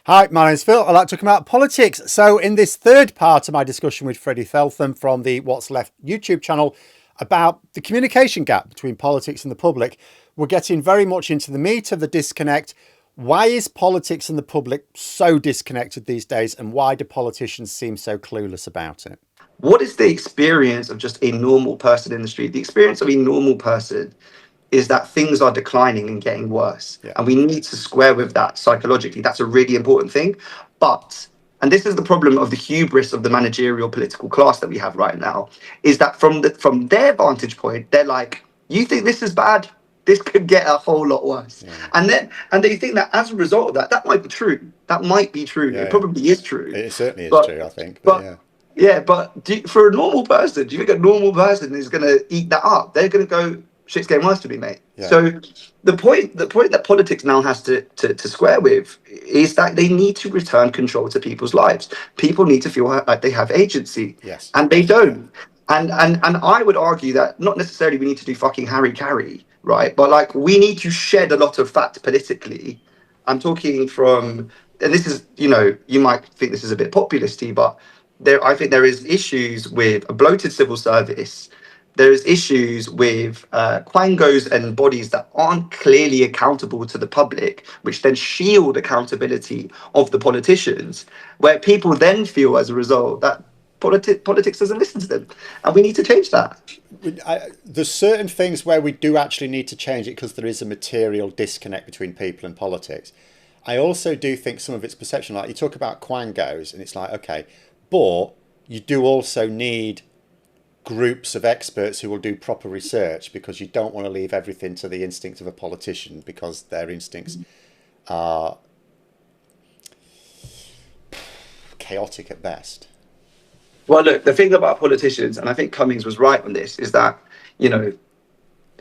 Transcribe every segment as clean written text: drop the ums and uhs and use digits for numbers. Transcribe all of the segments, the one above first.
Hi, my name's Phil. I'd like to talk about politics. So, in this third part of my discussion with Freddie Feltham from the What's Left YouTube channel about the communication gap between politics and the public, we're getting very much into the meat of the disconnect. Why is politics and the public so disconnected these days, and why do politicians seem so clueless about it? What is the experience of just a normal person in the street? The experience of a normal person is that things are declining and getting worse. Yeah. And we need to square with that psychologically. That's a really important thing. But, and this is the problem of the hubris of the managerial political class that we have right now, is that from their vantage point, they're like, you think this is bad? This could get a whole lot worse. Yeah. And they think that as a result of that, that might be true. That might be true. Yeah, It yeah. probably is true. It certainly is But true, I think. But but yeah. yeah, but for a normal person, do you think a normal person is going to eat that up? They're going to go, shit's getting worse for me, mate. Yeah. So the point that politics now has to square with is that they need to return control to people's lives. People need to feel like they have agency, Yes. and they don't. And I would argue that not necessarily we need to do fucking Harry Carry, right? But like we need to shed a lot of fat politically. I'm talking from, and this is, you might think this is a bit populisty, but I think there is issues with a bloated civil service. There's issues with quangos and bodies that aren't clearly accountable to the public, which then shield accountability of the politicians, where people then feel as a result that politics doesn't listen to them. And we need to change that. There's certain things where we do actually need to change it because there is a material disconnect between people and politics. I also do think some of it's perception. Like you talk about quangos, and it's like, okay, but you do also need groups of experts who will do proper research, because you don't want to leave everything to the instincts of a politician, because their instincts are chaotic at best. Well, look, the thing about politicians, and I think Cummings was right on this, is that,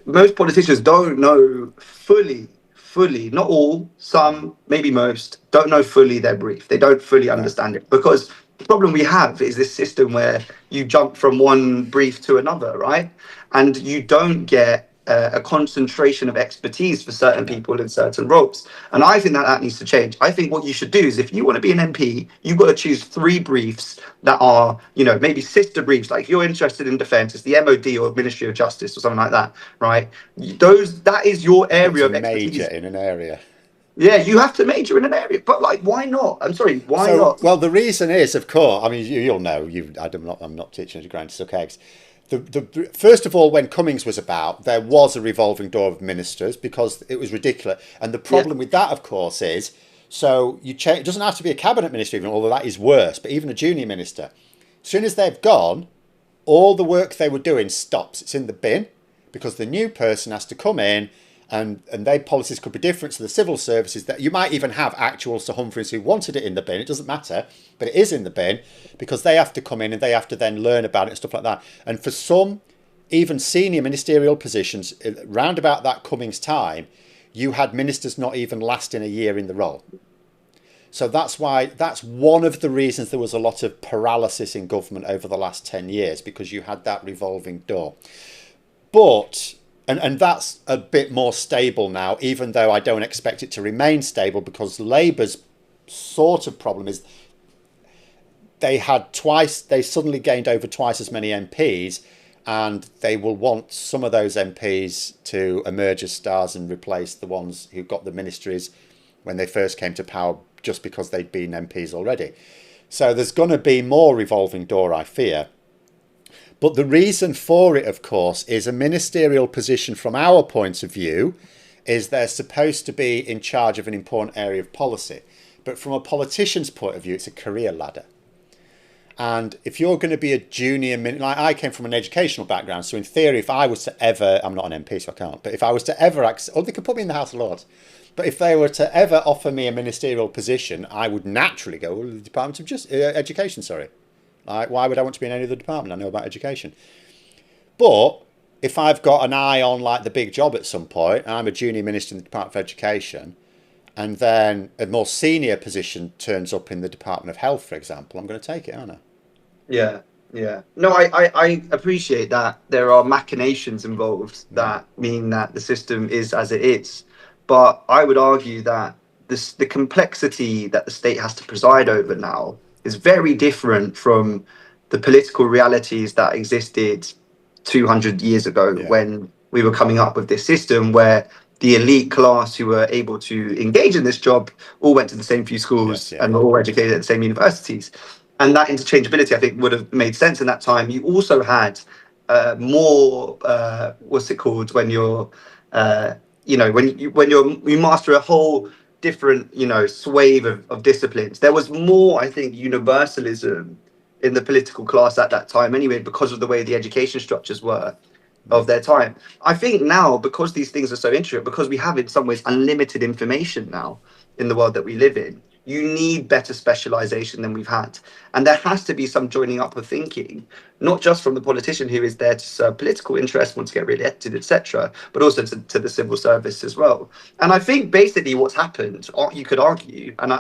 most politicians don't know fully, not all, some, maybe most, don't know fully their brief. They don't fully understand it, because the problem we have is this system where you jump from one brief to another, right? And you don't get a concentration of expertise for certain people in certain roles. And I think that needs to change. I think what you should do is, if you want to be an MP, you've got to choose 3 briefs that are, maybe sister briefs. Like if you're interested in defense, it's the MOD or Ministry of Justice or something like that, right? That is your area of expertise. Major in an area. Yeah, you have to major in an area, but like, why not? I'm sorry, why not? Well, the reason is, of course, I mean, you'll know. I'm not teaching you to grind to suck eggs. First of all, when Cummings was about, there was a revolving door of ministers because it was ridiculous. And the problem with that, of course, is it doesn't have to be a cabinet minister, even, although that is worse. But even a junior minister, as soon as they've gone, all the work they were doing stops. It's in the bin, because the new person has to come in. And their policies could be different to the civil services. That you might even have actual Sir Humphreys who wanted it in the bin. It doesn't matter, but it is in the bin, because they have to come in and they have to then learn about it and stuff like that. And for some, even senior ministerial positions, round about that Cummings time, you had ministers not even lasting a year in the role. So that's one of the reasons there was a lot of paralysis in government over the last 10 years, because you had that revolving door. But And that's a bit more stable now, even though I don't expect it to remain stable, because Labour's sort of problem is they suddenly gained over twice as many MPs, and they will want some of those MPs to emerge as stars and replace the ones who got the ministries when they first came to power, just because they'd been MPs already. So there's going to be more revolving door, I fear. But the reason for it, of course, is a ministerial position from our point of view is they're supposed to be in charge of an important area of policy. But from a politician's point of view, it's a career ladder. And if you're going to be a junior, like I came from an educational background, so in theory, if I was to ever, I'm not an MP, so I can't, but if I was to ever, they could put me in the House of Lords, but if they were to ever offer me a ministerial position, I would naturally go, well, the Department of Education, sorry. Like, why would I want to be in any other department? I know about education. But if I've got an eye on like the big job at some point, and I'm a junior minister in the Department of Education, and then a more senior position turns up in the Department of Health, for example, I'm going to take it, aren't I? Yeah. No, I appreciate that there are machinations involved that mean that the system is as it is. But I would argue that the complexity that the state has to preside over now is very different from the political realities that existed 200 years ago, Yeah. when we were coming up with this system where the elite class who were able to engage in this job all went to the same few schools Yes, yeah. and were all educated at the same universities. And that interchangeability, I think, would have made sense in that time. You also had more, what's it called, when you're, when you master a whole different, swathe of disciplines. There was more, I think, universalism in the political class at that time anyway, because of the way the education structures were of their time. I think now, because these things are so intricate, because we have in some ways unlimited information now in the world that we live in, you need better specialization than we've had. And there has to be some joining up of thinking, not just from the politician who is there to serve political interests, want to get re-elected, etc., but also to the civil service as well. And I think basically what's happened, you could argue, and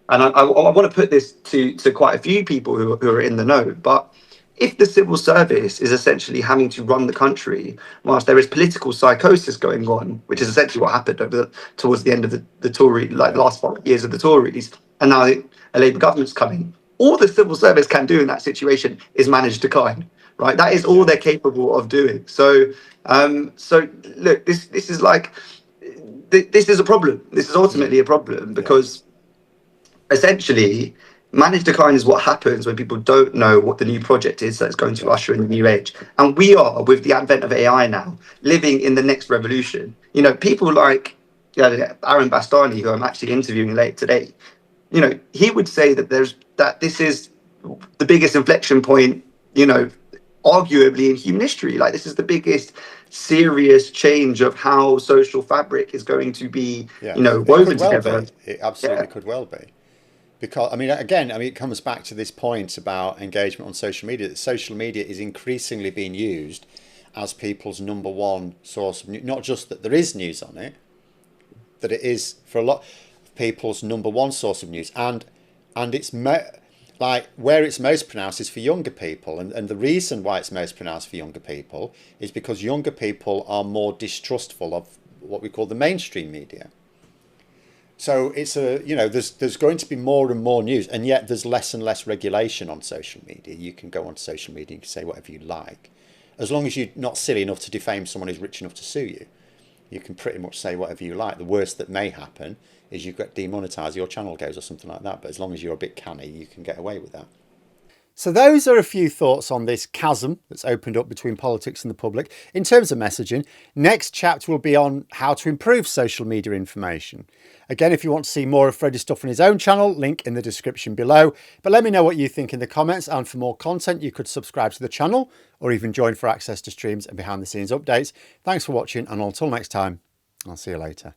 I want to put this to quite a few people who are in the know, but if the civil service is essentially having to run the country whilst there is political psychosis going on, which is essentially what happened towards the end of the Tory, last 5 years of the Tories, and now a Labour government's coming, all the civil service can do in that situation is manage decline, right? That is all they're capable of doing. So look, this is like, this is a problem. This is ultimately a problem, because essentially, managed decline is what happens when people don't know what the new project is that's going to usher in the new age. And we are, with the advent of AI now, living in the next revolution. People like Aaron Bastani, who I'm actually interviewing late today, he would say that this is the biggest inflection point, arguably in human history. Like, this is the biggest serious change of how social fabric is going to be, woven together. It absolutely could well be. Because, again, it comes back to this point about engagement on social media, that social media is increasingly being used as people's number one source of news. Not just that there is news on it, that it is, for a lot of people's number one source of news. And it's where it's most pronounced is for younger people. And the reason why it's most pronounced for younger people is because younger people are more distrustful of what we call the mainstream media. So it's there's going to be more and more news, and yet there's less and less regulation on social media. You can go on social media and say whatever you like, as long as you're not silly enough to defame someone who's rich enough to sue you. You can pretty much say whatever you like. The worst that may happen is you get demonetized, your channel goes or something like that. But as long as you're a bit canny, you can get away with that. So those are a few thoughts on this chasm that's opened up between politics and the public. In terms of messaging, next chapter will be on how to improve social media information. Again, if you want to see more of Freddie's stuff on his own channel, link in the description below. But let me know what you think in the comments, and for more content, you could subscribe to the channel or even join for access to streams and behind the scenes updates. Thanks for watching, and until next time, I'll see you later.